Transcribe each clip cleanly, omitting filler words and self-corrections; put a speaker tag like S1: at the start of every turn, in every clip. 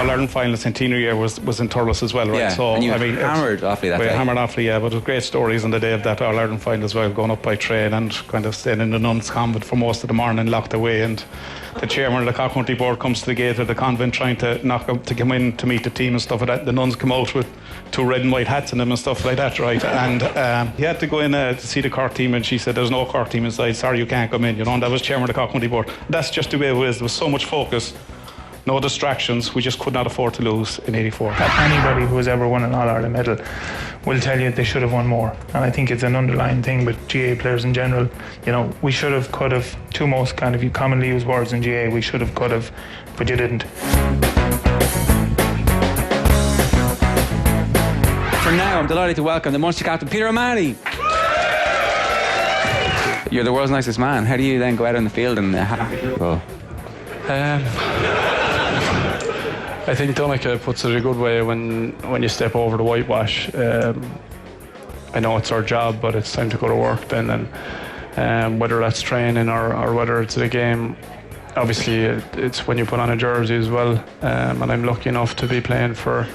S1: All-Ireland final centenary year was in Thurles as well, right?
S2: Yeah,
S1: so
S2: and you
S1: hammered
S2: awfully that day.
S1: Hammered awfully, yeah, but it was great stories on the day of that All-Ireland final as well, going up by train and kind of staying in the nuns' convent for most of the morning, locked away, and the chairman of the Cork County Board comes to the gate of the convent trying to knock up to come in to meet the team and stuff like that. The nuns come out with 2 red and white hats on them and stuff like that, right? And he had to go in to see the Cork team, and she said, "There's no Cork team inside, sorry, you can't come in," and that was chairman of the Cork County Board. That's just the way it was. There was so much focus, no distractions. We just could not afford to lose in '84.
S3: Anybody who has ever won an All-Ireland medal will tell you they should have won more. And I think it's an underlying thing with GAA players in general. We should have, could have, two most kind of commonly used words in GAA. We should have, could have, but you didn't.
S2: For now, I'm delighted to welcome the Munster captain, Peter O'Malley. You're the world's nicest man. How do you then go out on the field and have people?
S4: I think Donica puts it a good way when you step over the whitewash. I know it's our job, but it's time to go to work then, and whether that's training or whether it's the game, obviously it's when you put on a jersey as well, and I'm lucky enough to be playing for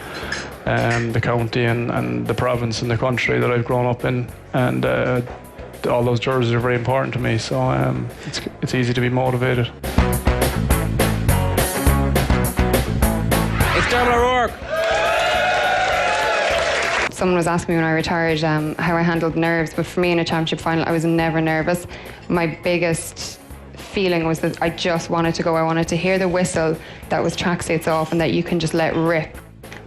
S4: the county and the province and the country that I've grown up in, and all those jerseys are very important to me, so it's easy to be motivated.
S5: Someone was asking me when I retired how I handled nerves, but for me in a championship final, I was never nervous. My biggest feeling was that I just wanted to go. I wanted to hear the whistle that was tracksuits off and that you can just let rip.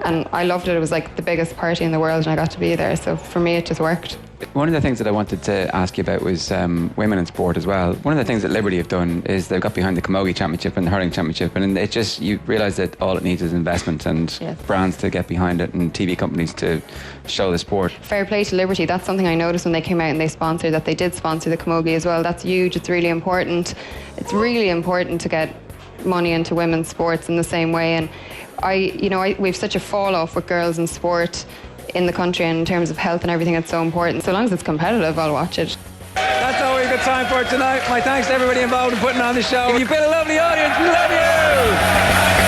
S5: And I loved it. It was like the biggest party in the world and I got to be there. So for me, it just worked.
S2: One of the things that I wanted to ask you about was women in sport as well. One of the things that Liberty have done is they've got behind the Camogie Championship and the Hurling Championship, and it just, you realise that all it needs is investment and brands to get behind it and TV companies to show the sport.
S5: Fair play to Liberty. That's something I noticed when they came out and they sponsored, that they did sponsor the Camogie as well. That's huge. It's really important. It's really important to get money into women's sports in the same way. And we've such a fall off with girls in sport in the country, and in terms of health and everything, it's so important. So long as it's competitive, I'll watch it.
S2: That's all we've got time for tonight. My thanks to everybody involved in putting on the show. You've been a lovely audience. We love you.